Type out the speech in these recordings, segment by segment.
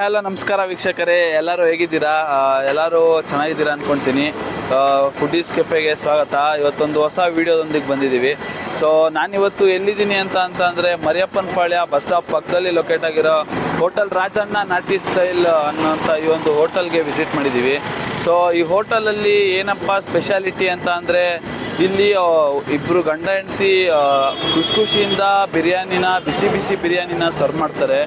Hello ನಮಸ್ಕಾರ ವೀಕ್ಷಕರೇ, ಎಲ್ಲರೂ ಹೇಗಿದ್ದೀರಾ? ಎಲ್ಲರೂ ಚೆನ್ನಾಗಿದ್ದೀರಾ ಅಂದ್ಕೊಳ್ತೀನಿ. ಫುಡೀಸ್ ಕೆಫೆಗೆ ಸ್ವಾಗತ. ಇವತ್ತೊಂದು ಹೊಸ ವೀಡಿಯೋದೊಂದಿಗೆ ಬಂದಿದ್ದೀವಿ. ಸೊ ನಾನಿವತ್ತು ಎಲ್ಲಿದ್ದೀನಿ ಅಂತಂದರೆ ಮರಿಯಪ್ಪನ ಪಾಳ್ಯ ಬಸ್ ಸ್ಟಾಪ್ ಪಕ್ಕದಲ್ಲಿ ಲೊಕೇಟ್ ಆಗಿರೋ ಹೋಟೆಲ್ ರಾಜಣ್ಣ ನಾಟಿ ಸ್ಟೈಲ್ ಅನ್ನೋಂಥ ಈ ಒಂದು ಹೋಟೆಲ್ಗೆ ವಿಸಿಟ್ ಮಾಡಿದ್ದೀವಿ. ಸೊ ಈ ಹೋಟೆಲಲ್ಲಿ ಏನಪ್ಪ ಸ್ಪೆಷಾಲಿಟಿ ಅಂತ ಅಂದರೆ, ಇಲ್ಲಿ ಇಬ್ಬರು ಗಂಡ ಹೆಂಡತಿ ಖುಷಿಯಿಂದ ಬಿರಿಯಾನಿನ ಬಿಸಿ ಬಿರಿಯಾನಿನ ಸರ್ವ್ ಮಾಡ್ತಾರೆ.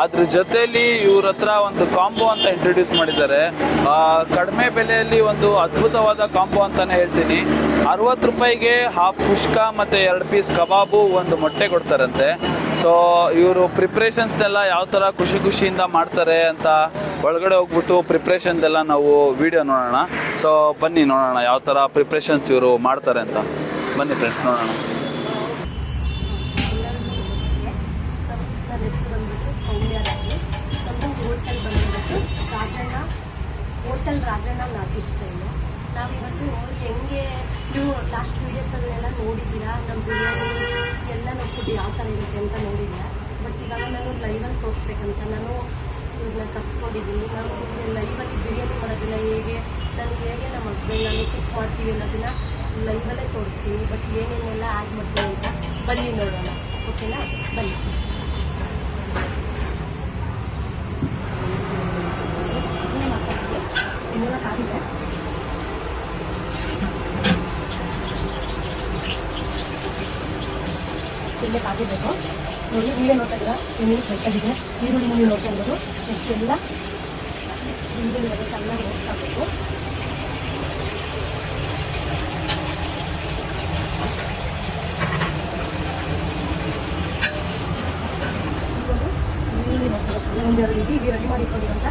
ಅದ್ರ ಜೊತೆಯಲ್ಲಿ ಇವ್ರ ಹತ್ರ ಒಂದು ಕಾಂಬೋ ಅಂತ ಇಂಟ್ರೊಡ್ಯೂಸ್ ಮಾಡಿದ್ದಾರೆ. ಕಡಿಮೆ ಬೆಲೆಯಲ್ಲಿ ಒಂದು ಅದ್ಭುತವಾದ ಕಾಂಬೋ ಅಂತಲೇ ಹೇಳ್ತೀನಿ. 60 ರೂಪಾಯಿಗೆ ಹಾಫ್ ಕುಷ್ಕ ಮತ್ತು 2 ಪೀಸ್ ಕಬಾಬು, ಒಂದು ಮೊಟ್ಟೆ ಕೊಡ್ತಾರಂತೆ. ಸೊ ಇವರು ಪ್ರಿಪ್ರೇಷನ್ಸ್ನೆಲ್ಲ ಯಾವ ಥರ ಖುಷಿಯಿಂದ ಮಾಡ್ತಾರೆ ಅಂತ ಒಳಗಡೆ ಹೋಗ್ಬಿಟ್ಟು ಪ್ರಿಪ್ರೇಷನ್ದೆಲ್ಲ ನಾವು ವಿಡಿಯೋ ನೋಡೋಣ. ಸೊ ಬನ್ನಿ ನೋಡೋಣ ಯಾವ ಥರ ಪ್ರಿಪ್ರೇಷನ್ಸ್ ಇವರು ಮಾಡ್ತಾರೆ ಅಂತ. ಬನ್ನಿ ಫ್ರೆಂಡ್ಸ್ ನೋಡೋಣ. ಹೋಟೆಲ್ ರಾಜಣ್ಣ ನಾಟಿ ಸ್ಟೈಲು. ನಾವಿವತ್ತು ಹೆಂಗೆ ನೀವು ಲಾಸ್ಟ್ ವೀಡಿಯೋಸಲ್ಲೆಲ್ಲ ನೋಡಿದ್ದೀರಾ, ನಮ್ಮ ಬಿರಿಯಾನಿ ಎಲ್ಲ ನಾವು ಫುಡ್ ಯಾವ ಥರ ಇರುತ್ತೆ ಅಂತ ನೋಡಿದ್ದೀರಾ. ಬಟ್ ಇವಾಗ ನಾನು ಲೈವಲ್ಲಿ ತೋರಿಸ್ಬೇಕಂತ ನಾನು ಇವ್ರನ್ನ ಕರ್ಸ್ಕೊಂಡಿದ್ದೀನಿ. ನಾವು ಲೈವಲ್ಲಿ ಬಿರಿಯಾನಿ ಮಾಡೋದನ್ನ ನಾನು ಹೇಗೆ ನಮ್ಮ ಹಸ್ಬೆಂಡ್ ನಾನು ಕುಕ್ ಮಾಡ್ತೀವಿ ಅನ್ನೋದನ್ನ ಲೈವಲ್ಲೇ ತೋರಿಸ್ತೀನಿ. ಬಟ್ ಏನೇನೆಲ್ಲ ಆ್ಯಡ್ ಮಾಡ್ತೀನಿ ಅಂತ ಬನ್ನಿ ನೋಡೋಣ, ಓಕೆನಾ? ಬನ್ನಿ. ಕಾಗಿದೆ ಇಲ್ಲೇ ಕಾಗಿಬೇಕು ನೋಡಿ. ಇಲ್ಲೇ ನೋಡ್ತಾ ಇದ್ದೀರಾ, ನೀರು ಫ್ರೆಶ್ ಆಗಿದೆ. ಈರುಳ್ಳಿ ನೀವು ನೋಡ್ತಾ ಇರೋದು ಎಷ್ಟು ಎಲ್ಲ ಈರುಳ್ಳಿ ಚೆನ್ನಾಗಿ ರೋಸ್ಟ್ ಆಗಬೇಕು. ಈರುಳ್ಳಿ ನೋಡ್ತಾ ಒಂದೆರಡು ಇದು ರೆಡಿ ಮಾಡಿಕೊಂಡಿರೋಂಥ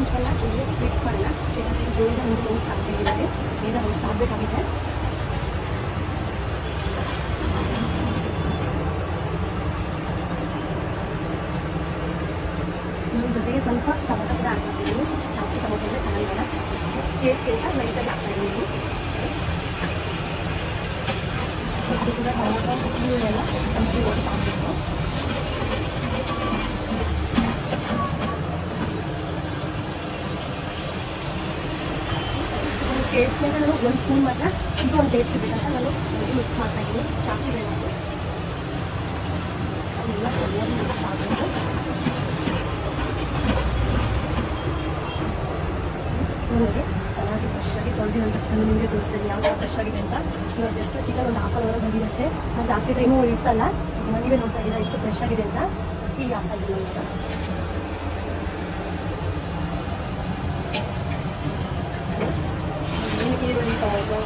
ಇಷ್ಟೆಲ್ಲ ಮಿಕ್ಸ್ ಮಾಡೋಣ. ಜೋಳಿಗೆ ಒಂದು ರೋಸ್ಟ್ ಆಗ್ತಿದ್ದೀವಿ, ಬೇಗ ರೋಸ್ಟ್ ಆಗಬೇಕಾಗಿದೆ. ಇದ್ರ ಜೊತೆಗೆ ಸ್ವಲ್ಪ ಟೊಮೊಟೊ ಕೂಡ ಹಾಕ್ತಿದ್ದೀನಿ. ಜಾಸ್ತಿ ಟೊಮೊಟೊ ಅಂದರೆ ಚೆನ್ನಾಗಿಲ್ಲ, ಟೇಸ್ಟ್ ಅಂತ ಲೈಟಾಗಿ ಹಾಕ್ತಾಯಿದ್ದೀನಿ. ಅದು ಕೂಡ ಟೊಮೊಟೊ ನೀರೆಲ್ಲ ಚೆನ್ನಾಗಿ ರೋಸ್ಟ್ ಆಗಬೇಕು. ಟೇಸ್ಟ್ ಮೇಲೆ ನಾನು 1 ಸ್ಪೂನ್ ಮಾತ್ರ ಇದು ಒಂದು ಟೇಸ್ಟ್ ಬೇಕಂತ ನಾನು ಮಿಕ್ಸ್ ಮಾಡ್ತಾ ಇದ್ದೀನಿ. ಜಾಸ್ತಿ ಬೇಕು ಅದೆಲ್ಲ ಚೆನ್ನಾಗಿ ಮಿಕ್ಸ್ ಆಗಬೇಕು. ನೋಡಿ ಚೆನ್ನಾಗಿ ಫ್ರೆಶ್ ಆಗಿ ತೊಳೆದಿರೋ ತಕ್ಷಣ ನಿಮಗೆ ತೋರಿಸ್ತೀನಿ ಯಾವ ಥರ ಫ್ರೆಶ್ ಆಗಿದೆ ಅಂತ. ಇವಾಗ ಜಸ್ಟ್ ಚಿಕನ್ ಒಂದು ಹಾಫ್ ಅವರ್ ಬಂದಿದೆ ಅಷ್ಟೇ. ನಾನು ಜಾಸ್ತಿ ಟೈಮು ಇರಿಸಲ್ಲ. ನೀವೇ ನೋಡ್ತಾ ಇದ್ದೀರಾ ಎಷ್ಟು ಫ್ರೆಶ್ ಆಗಿದೆ ಅಂತ. ಈಗ ಆಗ್ತಾ ಇದ್ದೀನಿ ಅಂತ ಈರುಳ್ಳಿ ಪೌಡರ್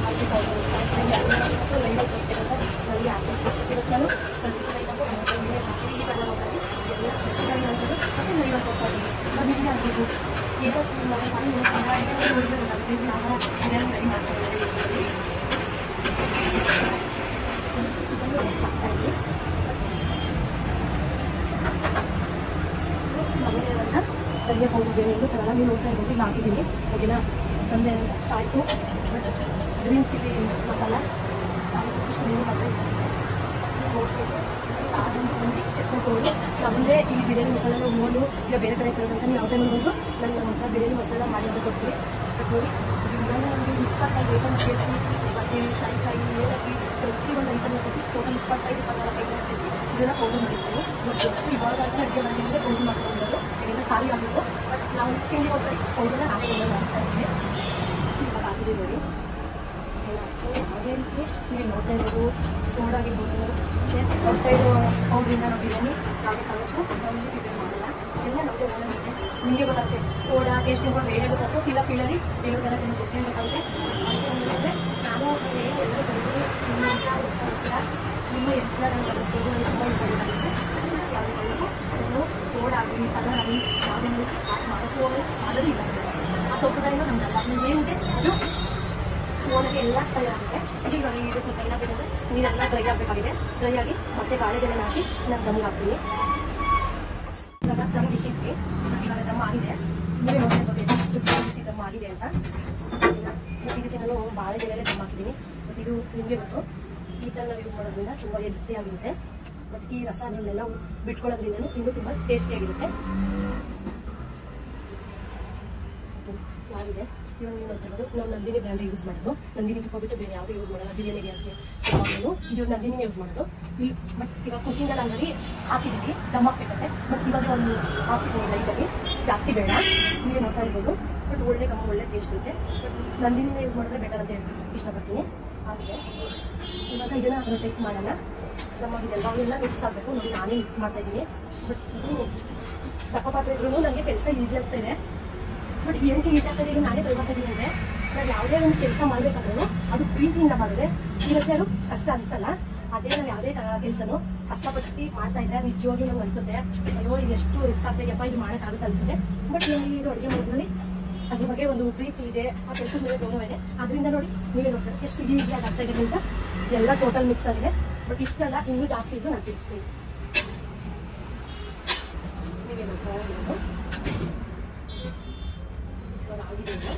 ಹಳದಿ ಪೌಡರ್ ಲೈವಲ್ಲಿ ಕೊಡ್ತಿರೋದು ನನಗೆ ಆಸೆ ಇವತ್ತು ನಾನು ಪ್ರತಿದಿನ ಹಾಕಿ ಈ ಕಡೆ ಹೋಗಿ ಎಲ್ಲ ಫ್ರೆಶ್ ಆಗಿರೋದು ಮತ್ತು ಲೈವಲ್ಲಿ ತೋರಿಸೋದು ಬಿರಿಯಾನಿ ಆಗ್ಬೋದು. ಏನೋ ಬಿರಿಯಾನಿ ರೆಡಿ ಮಾಡ್ತಾ ಇದ್ದೀವಿ. ಚಿಕನ್ ರೋಸ್ಟ್ ಆಗ್ತಾ ಇದ್ದೀವಿ. ಮನೆಯವನ್ನ ಕರಿಯಕ್ಕೆ ಹೋಗಿದ್ದೇನೆ ಎಂದು ಕನ್ನಡ ನೀವು ನೋಡ್ತಾ ಇರ್ಬೋದು. ಈಗ ಹಾಕಿದ್ದೀನಿ ಓಕೆನಾ. ಒಂದೇ salt, green chilli masala, salt ಇಷ್ಟು ನೀರು ಹಾಕಿ ಅದೊಂದು ಬಂದು ಚೆಕ್ ಮಾಡ್ಕೊಂಡು ನಮ್ಮದೇ ಈ ಬಿರಿಯಾನಿ ಮಸಾಲ ನೋಡು. ಈಗ ಬೇರೆ ಕಡೆ ತರೋದಂತ ನೀವು ಯಾವುದೇ ನೋಡಿದ್ರು ನಾನು ನಮ್ಮ ಹತ್ರ ಬಿರಿಯಾನಿ ಮಸಾಲ ಮಾಡಿ ಅಂತ ತೋರಿಸ್ತೀನಿ. ನೋಡಿ ಬಿರಿಯಾನಿ ಒಂದು 25 ಐಟಮ್ ಸೇರಿಸಿ ಬಜ್ಜಿ ಸಾಯಿಕಾಯಿ ಏಲಕ್ಕಿ ಪ್ರತಿಯೊಂದು ಐಟಮ್ ಸೇರಿಸಿ ಟೋಟಲ್ 25-24 ಐಟಮ್ ಸೇರಿಸಿ ಇದೆಲ್ಲ ಪೌಡರ್ ಮಾಡಿರ್ತೀನಿ. ಮತ್ತು ಎಷ್ಟು ಇವಾಗ ಅಂತ ಅಡುಗೆ ಮಾಡಿದ್ರೆ ಪೌಡರ್ ಮಾಡ್ಕೊಂಡಿರೋದು ಇದೆಲ್ಲ ಖಾಲಿ ಆಗಬೇಕು. ಬಟ್ ನಾವು ತಿಂಡಿ ಒಂದ್ಸರಿ ಪೌಡರ್ನ ಹಾಕೊಂಡು ಮಾಡಿಸ್ತಾ ಇದ್ದೀವಿ. ಇವಾಗ ಹಾಕಿದ್ದೀವಿ ನೋಡಿ. ಅದೇ ರೀತಿ ನೀವು ನೋಡ್ತಾ ಇರೋದು ಸೋಡಾ ಆಗಿರ್ಬೋದು. ಔಟ್ಸೈಡ್ ಪೌಡ್ರಿಂದ ನಾವು ಬಿರಿಯಾನಿ ಯಾವುದೇ ಕಾಲಕ್ಕೂ ನಮಗೆ ಬಿರಿಯಾನಿ ಮಾಡಲ್ಲ. ಎಲ್ಲ ನಮಗೆ ಒಳ್ಳೆದಿದೆ. ನಿಮಗೆ ಗೊತ್ತಾಗುತ್ತೆ ಸೋಡಾ ಟೇಸ್ಟ್ ಕೂಡ ಬೇರೆ ಗೊತ್ತಾಗುತ್ತೆ. ಇಲ್ಲ ಫೀಲಲ್ಲಿ ಬೇರೆ ಥರ ನಿಮಗೆ ಗೊತ್ತಾಗುತ್ತೆ. ಅಂದರೆ ನಾನು ಎಲ್ಲರೂ ಬಂದು ನಿಮ್ಮ ಎಲ್ಲ ನಿಮ್ಮ ಎಲ್ಲ ನಾನು ಕಲಿಸ್ಬೋದು. ತುಂಬ ಇಂಪಾರ್ಟೆಂಟ್ ಆಗುತ್ತೆ. ಯಾವುದೇ ಕಾಲಕ್ಕೂ ನಾನು ಸೋಡಾ ಆಗಲಿ ಕಲರ್ ಆಗಲಿ ಯಾವುದೇ ಆ್ಯಡ್ ಮಾಡೋಕ್ಕೂ ಮಾಡೋದು ಇಲ್ಲ. ಆ ಸಂಪ್ರದಾಯನೂ ನಮ್ಮದಲ್ಲ. ನೀವು ಏನಿದೆ ಅದು ಓನಾಗಿ ಎಲ್ಲ ತಯಾರಾಗುತ್ತೆ. ಈಗ ಇದು ಸ್ವಲ್ಪ ಏನಾಗಬೇಕಂದ್ರೆ ನೀರೆಲ್ಲ ಡ್ರೈ ಆಗಬೇಕಾಗಿದೆ. ಡ್ರೈ ಆಗಿ ಮತ್ತೆ ಬಾಳೆದೆಲೆ ಹಾಕಿ ನಾನು ದಮ್ಗೆ ಹಾಕ್ತೀನಿ. ಇವಾಗ ದಮ್ ಇಟ್ಟಿದ್ವಿ, ಇವಾಗ ದಮ್ ಆಗಿದೆ. ನೀವೇ ನೋಡ್ಬೋದು ಎಷ್ಟು ಬಿಸಿ ದಮ್ ಆಗಿದೆ ಅಂತ. ಇದಕ್ಕೆ ನಾನು ಬಾಳೆದೆಲೆ ದಮ್ ಹಾಕಿದ್ದೀನಿ. ಮತ್ತು ಇದು ನಿಮಗೆ ಗೊತ್ತು ಈ ಥರ ನಾವು ಯೂಸ್ ಮಾಡೋದ್ರಿಂದ ತುಂಬ ಹೆಲ್ತಿಯಾಗಿರುತ್ತೆ. ಬಟ್ ಈ ರಸ ಅದರಲ್ಲೆಲ್ಲ ಬಿಟ್ಕೊಳ್ಳೋದ್ರಿಂದ ಇನ್ನೂ ತುಂಬ ಟೇಸ್ಟಿಯಾಗಿರುತ್ತೆ. ಆಗಿದೆ ಇವಾಗ ನೀವು ನೋಡ್ತಿರೋದು ನಾವು ನಂದಿನಿ ಬ್ರ್ಯಾಂಡ್ ಯೂಸ್ ಮಾಡೋದು. ನಂದಿನಿ ತುಪ್ಪ ಬಿಟ್ಟು ಬೇರೆ ಯಾವುದೇ ಯೂಸ್ ಮಾಡಲ್ಲ. ಬಿರಿಯಾನಿಗೆ ಅದಕ್ಕೆ ಇದು ನಂದಿನಿ ಯೂಸ್ ಮಾಡೋದು. ಬಟ್ ಇವಾಗ ಕುಕ್ಕಿಂಗಲ್ಲಿ ಆಲ್ರೆಡಿ ಹಾಕಿದ್ದೀವಿ, ದಮ್ ಹಾಕ್ಬೇಕಂತೆ. ಬಟ್ ಇವಾಗ ಒಂದು ಹಾಕ್ತೀವಿ ಲೈಟಾಗಿ, ಜಾಸ್ತಿ ಬೇಡ. ನೀವೇ ನೋಡ್ತಾ ಇರ್ಬೋದು. ಬಟ್ ಒಳ್ಳೆ ಘಮ, ಒಳ್ಳೆ ಟೇಸ್ಟ್ ಇರುತ್ತೆ. ಬಟ್ ನಂದಿನಿನ ಯೂಸ್ ಮಾಡಿದ್ರೆ ಬೆಟರ್ ಅಂತ ಹೇಳಿ ಇಷ್ಟಪಡ್ತೀನಿ. ಆಗಿದೆ ಇವಾಗ ಇದನ್ನು ಅದರ ಟೈಪ್ ಮಾಡೋಣ. ನಮಗೆಲ್ಲ ಮಿಕ್ಸ್ ಆಗಬೇಕು ನೋಡಿ. ನಾನೇ ಮಿಕ್ಸ್ ಮಾಡ್ತಾ ಇದ್ದೀನಿ. ಬಟ್ ಇದು ದಪ್ಪ ಪಾತ್ರೆ ಇದ್ರೂ ನನಗೆ ಕೆಲಸ ಈಸಿ ಅನಿಸ್ತಾ ಇದೆ. ಬಟ್ ಏನಕ್ಕೆ ಈಸಿ ಆಗ್ತದೆ, ಈಗ ನಾನೇ ಟ್ರೈ ಮಾಡ್ತಾ ಇದ್ದೀನಿ ಅಂದರೆ ನಾವು ಯಾವುದೇ ಒಂದು ಕೆಲಸ ಮಾಡಬೇಕಾದ್ರೂ ಅದು ಪ್ರೀತಿಯಿಂದ ಮಾಡಿದ್ರೆ ಇವತ್ತೇ ಅದು ಕಷ್ಟ ಅನಿಸಲ್ಲ. ಅದೇ ನಾವು ಯಾವುದೇ ಕೆಲಸನೂ ಕಷ್ಟಪಟ್ಟು ಮಾಡ್ತಾ ಇದ್ರೆ ನಿಜವಾಗ್ಲೂ ನಮ್ಗೆ ಅನ್ಸುತ್ತೆ ಅಯ್ಯೋ ಇದು ಎಷ್ಟು ರಿಸ್ಕ್ ಆಗ್ತಾಯಿದೆಯಪ್ಪ, ಇದು ಮಾಡೋಕ್ಕಾಗುತ್ತೆ ಅನ್ಸುತ್ತೆ. ಬಟ್ ನಮಗೆ ಇದು ಅಡುಗೆ ಮಾಡೋದ್ರಲ್ಲಿ ಅದ್ರ ಬಗ್ಗೆ ಒಂದು ಪ್ರೀತಿ ಇದೆ, ಆ ಕೆಲಸದ ಮೇಲೆ ಗೌರವ ಇದೆ. ಅದರಿಂದ ನೋಡಿ ನೀವೇ ನೋಡ್ತಾರೆ ಎಷ್ಟು ಈಸಿಯಾಗಿ ಆಗ್ತಾ ಇದೆ ಕೆಲಸ. ಎಲ್ಲ ಟೋಟಲ್ ಮಿಕ್ಸ್ ಆಗಿದೆ. ಬಟ್ ಇಷ್ಟೆಲ್ಲ ಇನ್ನೂ ಜಾಸ್ತಿ ಇದ್ದು ನಾನು ತಿಳಿಸ್ತೀನಿ. ನೀವೇ ನೋಡ್ತಾ ಇರೋದು ಆಗಿದೆ,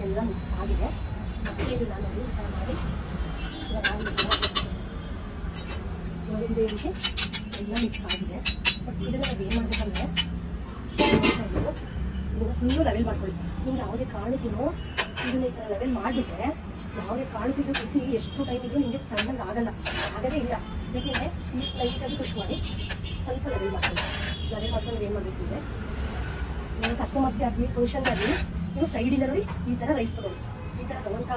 ಎಲ್ಲ ಮಿಕ್ಸ್ ಆಗಿದೆ. ಮತ್ತೆ ಇದು ನಾನು ಮಾಡಿ ಇವಾಗ ಇದೇ ರೀತಿ ಎಲ್ಲ ಮಿಕ್ಸ್ ಆಗಿದೆ. ಬಟ್ ಇದನ್ನು ನಾವು ಏನು ಮಾಡಬೇಕಂದ್ರೆ ಇದನ್ನು ಫುಲ್ಲು ಲೆವೆಲ್ ಮಾಡ್ಕೊಳ್ಳಿ. ನಿಮ್ಗೆ ಯಾವುದೇ ಕಾರಣಕ್ಕೂ ಇದನ್ನ ಈ ಥರ ಲೆವೆಲ್ ಮಾಡಿಬಿಟ್ರೆ ಯಾವುದೇ ಕಾರಣಕ್ಕಿದ್ದು ಬಿಸಿ ಎಷ್ಟು ಟೈಮ್ ಇದ್ರೂ ನಿಮಗೆ ತಣ್ಣಗೆ ಆಗಲ್ಲ, ಆಗದೇ ಇಲ್ಲ. ಯಾಕೆಂದರೆ ಈ ಲೈಟಾಗಿ ಪುಷ್ ಮಾಡಿ ಸ್ವಲ್ಪ ಲೆವೆಲ್ ಮಾಡ್ಕೊಳ್ಳಿ. ಲೆವೆಲ್ ಮಾಡ್ಕೊಂಡು ಏನು ಮಾಡಬೇಕು ಅಂದರೆ ನೀವು ಕಸ್ಟಮರ್ಸ್ಗೆ ಆಗಲಿ ಫಂಕ್ಷನ್ಗಾಗಲಿ ನೀವು ಸೈಡಿಂದ ನೋಡಿ ಈ ಥರ ರೈಸ್ ತೊಗೊಳ್ಳಿ. ಈ ಥರ ತೊಗೊಂತಾ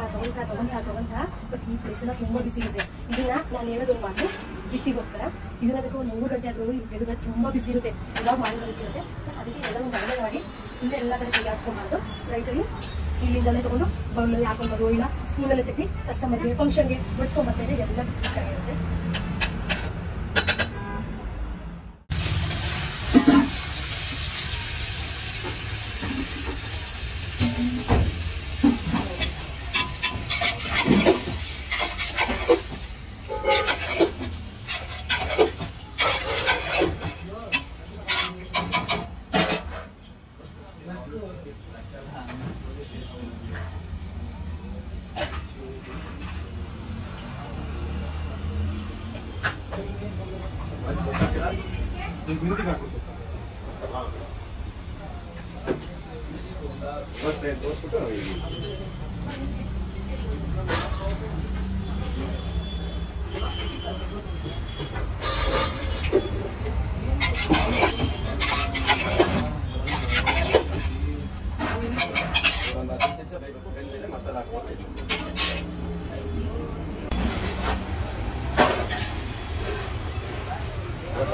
ಬಟ್ ಈ ಪ್ಲೇಸೆಲ್ಲ ತುಂಬ ಬಿಸಿ ಇರುತ್ತೆ. ಇದನ್ನ ನಾನು ಹೇಳೋದೊಂದು ಮಾತು, ಬಿಸಿಗೋಸ್ಕರ ಇದನ್ನ ಅದಕ್ಕೆ ಒಂದು 3 ಗಂಟೆ ಆದರೂ ಇದು ತೆಗೆದ್ರೆ ತುಂಬ ಬಿಸಿ ಇರುತ್ತೆ. ಇವಾಗ ಮಾಡಿರುತ್ತೆ. ಬಟ್ ಅದಕ್ಕೆ ಎಲ್ಲ ಒಂದು ಅಡುಗೆ ಮಾಡಿ ಸುಮ್ಮನೆ ಎಲ್ಲ ಕಡೆ ತಯಾರಿಸ್ಕೊಂಬಾರ್ದು. ರೈತರಿಗೆ ಇಲ್ಲಿಂದಲೇ ತೊಗೊಂಡು ಬೌಲಲ್ಲಿ ಹಾಕೊಂಡ್ಬಾರ್ದು, ಇಲ್ಲ ಸ್ಪೂನಲ್ಲೇ ತೆಗ್ದು ಕಸ್ಟಮರ್ಗೆ ಫಂಕ್ಷನ್ಗೆ ಬಡಿಸ್ಕೊಂಬರ್ತಾರೆ. ಎಲ್ಲ ಬಿಸಿ ಬಿಸಿ ಆಗಿರುತ್ತೆ.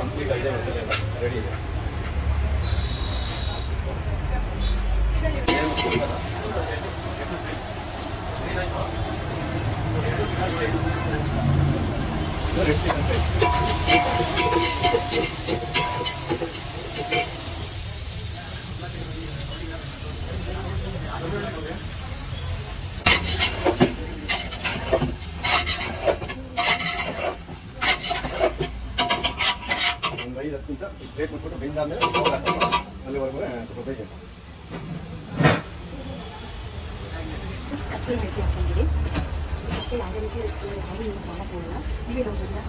ಕಂಪ್ಲೀಟ್ ಆಗಿದೆ, ಮಸಾಲೆ ರೆಡಿ ಇದೆ. ಒಂದು 5-10 ನಿಮಿಷ ಪ್ಲೇಟ್ ಮುಟ್ಬಿಟ್ಟು ಬೆಂದಾದ್ಮೇಲೆ ಅಲ್ಲಿವರೆಗೂ ಸ್ವಲ್ಪ ಬೇಗ ಅಷ್ಟೇ ರೀತಿ ಹಾಕೊಂಡಿರಿ. ಅಷ್ಟೇ ಯಾವುದೇ ರೀತಿ ಯೂಸ್ ಮಾಡೋಕ್ಕೋಲ್ಲ. ನೀವೇ ನೋಡೋದಿಲ್ಲ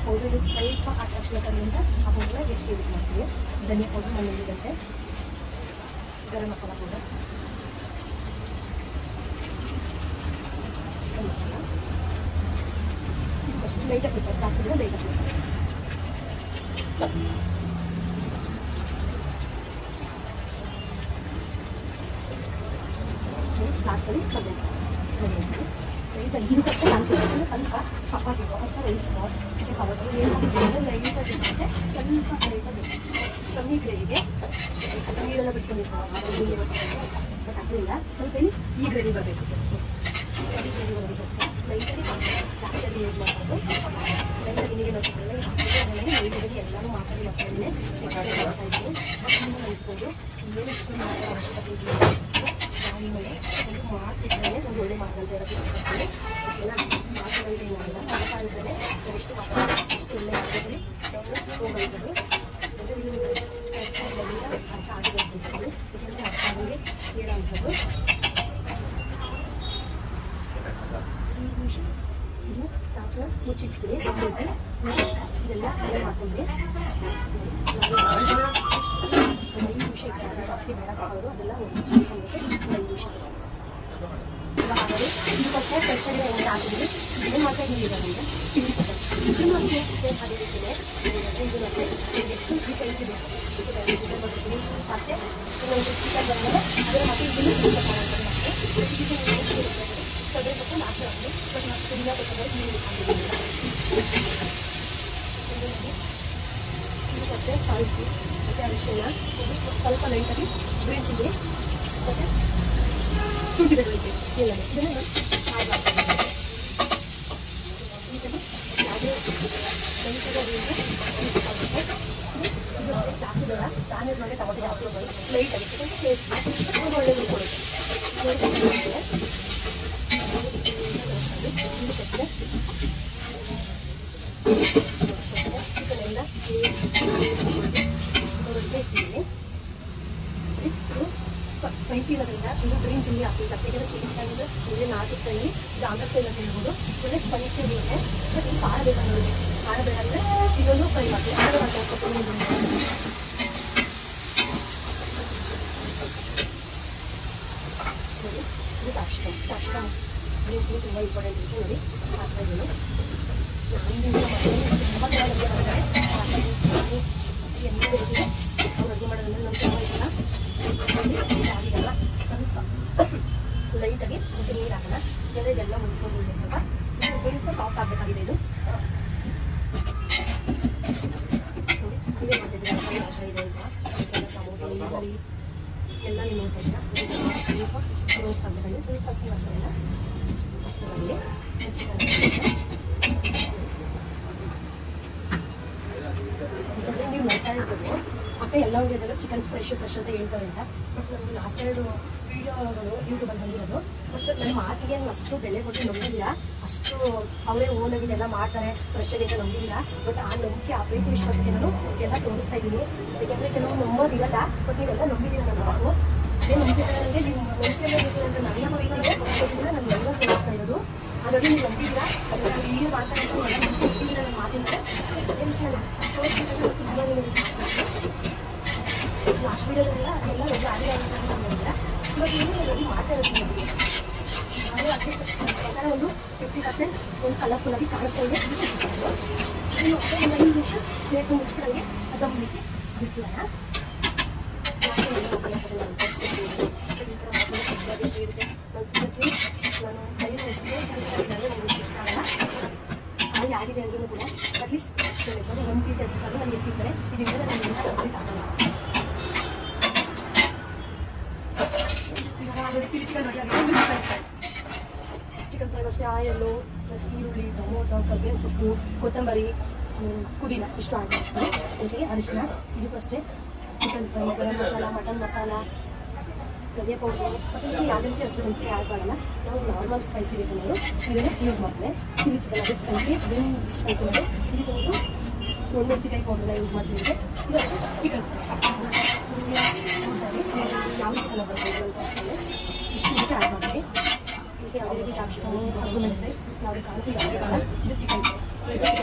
ಪೌಡರ್ ಸ್ವಲ್ಪ ಹಾಕಿದ ತಕ್ಷಣ ಕಲ್ಲಿಂದ ಆ ಪೌಡರ್ನ ಹೆಚ್ಚಿಗೆ ಯೂಸ್ ಮಾಡ್ತೀವಿ. ಧನಿಯಾ powder ಮನೆಯಲ್ಲಿರುತ್ತೆ, garam masala powder, chicken masala, ಅಷ್ಟು ಲೈಟಾಗಿ ಬಿಡ್ತಾರೆ, ಜಾಸ್ತಿ ಬಿಡೋ ಲೈಟಾಗಿ ಬಿಡ್ತಾರೆ. ಲಾಸ್ಟಲ್ಲಿ ಕಡಲೆ ಲೈಟಾಗಿ ಇದಕ್ಕಷ್ಟೇ ಹಾಕಿದ್ರೆ ಸ್ವಲ್ಪ ಚಪಾತಿ ಅಥವಾ ರೈಸ್ ಚಿಕನ್ ಪರೋಟ ಏನು ಹಾಕಿದ್ರೆ ಲೈಟಾಗಿ ಇರುತ್ತೆ. ಸ್ವಲ್ಪ ಲೈಟಾಗಿ ಸಮ್ಮಿ ಗ್ರೇವಿಗೆ ನೀರೆಲ್ಲ ಬಿಟ್ಕೊಂಡಿರ್ತೀವಿ, ಬಟ್ ಅದರಿಂದ ಸ್ವಲ್ಪ ಇಲ್ಲಿ ಈ ಗ್ರೇವಿ ಬರಬೇಕು. ಸರಿ ಗ್ರೇವಿ ಬರೋದಕ್ಕೋಸ್ಕರ ಲೈಟಾಗಿ ಜಾಸ್ತಿಯಾಗಿ ಯೂಸ್ ಮಾಡ್ಬೋದು. ಲೈಟಾಗಿ ನೀರಿಗೆ ನೋಡ್ತಿದ್ರೆ ಲೈಟಾಗಿ ಎಲ್ಲನೂ ಮಾತಾಡಿ ಮಕ್ಕಳನ್ನೇ ನೆಕ್ಸ್ಟ್ ಮಾಡ್ತಾ ಇದ್ದೀನಿ. ತುಂಬ ಕಲಿಸ್ಕೊಂಡು ಏನಷ್ಟು ಮಾಡೋ ಅವಶ್ಯಕತೆ ಇದೆ ಮೇಲೆ ಒಂದು ಮಾಡ್ತಿದ್ರೆ ಒಂದು ಒಳ್ಳೆ ಮಾತಂತ ಇರೋದು ಇಷ್ಟಪಡ್ತೀನಿ. ಓಕೆನಾ? ಮಾತಾಡೋದು ಏನಾಗಿಲ್ಲ, ಮಾತಾಡಿದ್ರೆ ನಾವು ಎಷ್ಟು ಮಾತಾಡೋದು ಅಷ್ಟು ಒಳ್ಳೆ ಮಾತಾಡಿ ನಾವು ಹೋಗಲಿದ್ದಾರೆ. ಅರ್ಥ ಆಗಿದೆ ಅಂದ್ಕೊಂಡು ಇದರಲ್ಲಿ ಅರ್ಥ ಆಗಿ ಹೇಳೋವಂಥದ್ದು ಈ ನಿಮಿಷ ಇದು ತಕ್ಷಣ ಮುಚ್ಚಿಟ್ಬಿಡಿ. ಇದೆಲ್ಲ ಫ್ರೈ ಮಾಡ್ಕೊಂಡ್ರಿ. 5 ನಿಮಿಷ ಇಟ್ಟಾಗ ಜಾಸ್ತಿ ಬೇಡ ಹಾಕೋದು ಅದೆಲ್ಲ 5 ನಿಮಿಷ ಇದಕ್ಕೆ ಫ್ರೆಶ್ ಆಗಿ ಹಾಕಿದ್ವಿ. ಏನು ಮಾಡ್ತಾ ಇದ್ದೀವಿ ಅಂದರೆ ಚಿಲ್ಲಿ ಪೌಡರ್ ಇದನ್ನು ಅಷ್ಟೇ ಸೇಮ್ ಅದೇ ರೀತಿಯೇ ಇದನ್ನು ಅಷ್ಟೇ ಎಷ್ಟು ಕೈತಿದೆ ಮತ್ತೆ ಇನ್ನೊಂದು ಚಿಕನ್ ಬಂದಮೇಲೆ ಅದರ ಮತ್ತೆ ಇದನ್ನು ಕಡೆ ಸ್ವಲ್ಪ ಲಾಸ್ಟ್ ಹಾಕಿ ಬಟ್ ಮತ್ತೆ ಇಲ್ಲ ಬೇಕಂದ್ರೆ ನೀರು ಹಾಕಿದ್ದೀವಿ. ಇದಕ್ಕೆ ಸಾಯಿಸಿ ಮತ್ತು ಅರಿಶಿನ ಸ್ವಲ್ಪ ಲೈಟಾಗಿ ಗ್ರೀನ್ ಚಿಲ್ಲಿ ಮತ್ತು ಶುಂಠಿ ಬೆಳ್ಳುಳ್ಳಿ ಪೇಸ್ಟ್ ಎಲ್ಲನೇ ಇದನ್ನು ಆ್ಯಡ್ ಮಾಡ್ಕೊಂಡಿದ್ದೀವಿ. ಇದನ್ನು ಯಾವುದೇ ಬೆಳೆಸೋದ್ರಿಂದ ಇದು ಜಾಸ್ತಿ ಬೇಡ. ಡ್ಯಾಮೇಜ್ ಮಾಡಿ ಟೊಮೆಟೊ ಜಾಸ್ತಿ ಹೋಗೋದು ಲೈಟಾಗಿ ಟೇಸ್ಟ್ ಒಳ್ಳೆಯದು ಕೊಡುತ್ತೆ. ಚಿಕನೆಲ್ಲ ಸ್ಪೈಸಿ ಇರೋದ್ರಿಂದ ಇದು ಗ್ರೀನ್ ಚಿಲ್ಲಿ ಹಾಕ್ತೀವಿ. ಜೊತೆಗೆ ಚಿಲ್ಲಿ ಸ್ಟೈಲ್ ಇಲ್ಲಿ ನಾರ್ತ್ ಸ್ಟೈಲಿ ಇದು ಆಂಧ್ರ ಸ್ಟೈಲ್ ಅಂತ ಹೇಳ್ಬೋದು. ಒಳ್ಳೆ ಸ್ಪೈಸಿ ಇರುತ್ತೆ. ಬಟ್ ಇದು ಖಾರ ಬೇಕಾಗುತ್ತೆ. ಖಾರ ಬೇಕಾದರೆ ಇದೊಂದು ಫ್ರೈ ಮಾಡ್ತೀವಿ. ಖಾರ ಮಾಡ್ಕೊಂಡು ಇದು ಕ್ಯಾಪ್ಸಿಕಮ್ ಗ್ರೀನ್ ಚಿಲ್ಲಿ ತುಂಬ ಇಂಪಾರ್ಟೆಂಟ್ ಇರುತ್ತೆ. ನೋಡಿ ಹಾಕ್ತಾ ಇದ್ದೀನಿ. ತುಂಬ ಥರ ಅಡುಗೆ ಮಾಡ್ತಾರೆ. ಎಣ್ಣೆ ಇರುತ್ತೆ ಅವ್ರು ಅಡುಗೆ ಮಾಡೋದ್ರಿಂದ ನಮ್ಗೆ ತುಂಬ ಇಷ್ಟ. ಆಗಿರಲ್ಲ ಸ್ವಲ್ಪ ಲೈಟಾಗಿ ಮುಂಚೆ ನೀರು ಹಾಕೋಣ. ಇದೆಲ್ಲ ಮುಚ್ಕೊಂಡಿದೆ. ಸ್ವಲ್ಪ ಸಾಫ್ಟ್ ಆಗಬೇಕಾಗಿದೆ. ಇದು ಇದೇ ಮಾಡ್ತಿದ್ದೀರಾ ಇದೆ ಅಂತ ಟೊಮೊಟೊ ಈರುಳ್ಳಿ ಎಲ್ಲ ನೀವು ನೋಡ್ತಾ ಇದ್ದೀರಾ. ಸ್ವಲ್ಪ ರೋಸ್ಟ್ ಆಗಬೇಕಾಗಿದೆ. ಸ್ವಲ್ಪ ಹಸಿ ಮಸಾಲೆನ ಹಚ್ಚಬರಲಿ. ಯಾಕಂದರೆ ನೀವು ನೋಡ್ತಾ ಇರ್ಬೋದು ಅಕ್ಕ ಎಲ್ಲ ವಿಡಿಯೋದಲ್ಲೂ ಚಿಕನ್ ಫ್ರೆಶ್ ಅಂತ ಹೇಳ್ತಾರೆ ಅಂತ. ಬಟ್ ನಮಗೆ ಲಾಸ್ಟ್ 2 ವೀಡಿಯೋಗಳು ಯೂಟ್ಯೂಬಲ್ಲಿ ಬಂದಿರೋದು. ಬಟ್ ನನ್ನ ಮಾತಿಗೆ ಅಷ್ಟು ಬೆಲೆ ಕೊಟ್ಟು ನಂಬಿಲ್ಲ. ಅಷ್ಟು ಅವರೇ ಓನಾಗಿ ಎಲ್ಲ ಮಾಡ್ತಾರೆ ಫ್ರೆಶ್ ಆಗಿ ಅಂತ ನಂಬಿಲ್ಲ. ಬಟ್ ಆ ನಂಬಿಕೆ ಆ ಪ್ರೀತಿ ವಿಶ್ವಾಸಕ್ಕೆ ನಾನು ಎಲ್ಲ ತೋರಿಸ್ತಾ ಇದ್ದೀನಿ. ಯಾಕೆಂದರೆ ಕೆಲವು ನಂಬೋದಿರಲ್ಲ. ಬಟ್ ನೀವೆಲ್ಲ ನಂಬಿದ್ದೀರ ನನ್ನ ಮಾತು. ಅದೇ ನಂಬಿಕೆ ನನಗೆ ನೀವು ನಂಬಿಕೆ ಅಂತ ನನ್ನ ಮೈಗೆ ನಾನು ಎಲ್ಲ ತೋರಿಸ್ತಾ ಇರೋದು. ಹಾಗಾಗಿ ನೀವು ನಂಬಿದ್ದೀರಾ. ಅದನ್ನು ವೀಡಿಯೋ ಮಾಡ್ತಾ ಇರೋದು ಎಲ್ಲ ನಂಬಿದ್ದೀರ ನನ್ನ ಮಾತಿಂದ ಲಾಸ್ಟ್ ವೀಡಿಯೋದೆಲ್ಲ ಎಲ್ಲ ಒಂದು ಆಡಿ ಆಗಿಲ್ಲ. ಬಟ್ ಏನು ರೆಡಿ ಮಾಡ್ತಾ ಇರೋದು ನಾನು ಅಟ್ಲೀಸ್ಟ್ ಪ್ರಕಾರ ಒಂದು 50% ಒಂದು ಕಲರ್ಫುಲ್ಲಾಗಿ ಕಾಣಿಸ್ತಾ ಇದೆ. ನೀವು ಒಂದು 5 ನಿಮಿಷ ಪ್ಲೇಟ್ ಮುಚ್ಚಿದಂಗೆ ಅದಕ್ಕೆ ಬಿಟ್ಟಿಲ್ಲ. ಇರುತ್ತೆ ನಾನು ಸೀರಿಯಸ್ಲಿ ನಾನು ಕೈ ಮುಚ್ಚಿದ್ರೆ ನನಗೆ ಇಷ್ಟ ಆಗಲ್ಲ. ಹಾಗೆ ಆಗಿದೆ ಅಂದ್ರೂ ಕೂಡ ಅಟ್ಲೀಸ್ಟ್ 1 ಪೀಸ್ 2 ಪೀಸ್ ನನಗೆ ಎತ್ತಿರ್ತಾರೆ. ಇದರಿಂದ ನಾನು ಎಲ್ಲ ಕಂಪ್ಲೀಟ್ ಆಗಲ್ಲ. ಚಿಲ್ಲಿ ಚಿಕನ್ ಚಿಕನ್ ಫ್ರೈ ಅಷ್ಟೇ ಆಯಲ್ಲು ಪ್ಲಸ್ ಈರುಳ್ಳಿ ಟೊಮೊಟೊ ಕರ್ಬೇವಿನ ಸೊಪ್ಪು ಕೊತ್ತಂಬರಿ ಪುದೀನ ಇಷ್ಟು ಆ್ಯಡ್ ಮಾಡ್ತೀನಿ. ಜೊತೆಗೆ ಅರಿಶಿನ ಇದಕ್ಕೂ ಅಷ್ಟೇ ಚಿಕನ್ ಫ್ರೈ ಗರಂ ಮಸಾಲ ಮಟನ್ ಮಸಾಲ ಧನಿಯಾ ಪೌಡರ್ ಮತ್ತು ಯಾವುದೇ ರೀತಿ ಅಷ್ಟು ಮೆಣಸಿಗೆ ಆ್ಯಡ್ ಮಾಡಲ್ಲ. ನಾವು ನಾರ್ಮಲ್ ಸ್ಪೈಸಿ ಬೇಕಂದ್ರೆ ಇದನ್ನು ಯೂಸ್ ಮಾಡ್ತೇವೆ. ಚಿಲ್ಲಿ ಚಿಕನ್ ಅದು ಸ್ಪೈಸಿ ಗ್ರೀನ್ ಸ್ಪೈಸಿ ಮಾಡಿ ಇದಕ್ಕೆ ಒಂದು ಒಣಮೆಣಸಿಕಾಯಿ ಪೌಡರ್ನ ಯೂಸ್ ಮಾಡ್ತೀವಿ. ಇದು ಚಿಕನ್ ಯಾವ ರೀತಿ ಕಲರ್ ಬರ್ಬೋದು ಅಂತ ಅಷ್ಟೇ ಇಷ್ಟು ಇದಕ್ಕೆ ಆ್ಯಡ್ ಮಾಡ್ತೀವಿ. ಇದಕ್ಕೆ ಯಾವುದೇ ರೀತಿ ಕ್ಯಾಪ್ಸಿಕಮ್ ಹಸಿಮೆಣಸಿಕಾಯಿ ಯಾವುದೇ ಕಾರಣಕ್ಕೂ ಯಾವುದೇ ಕಾರಣ ಇದು ಚಿಕನ್ ಫ್ರೈ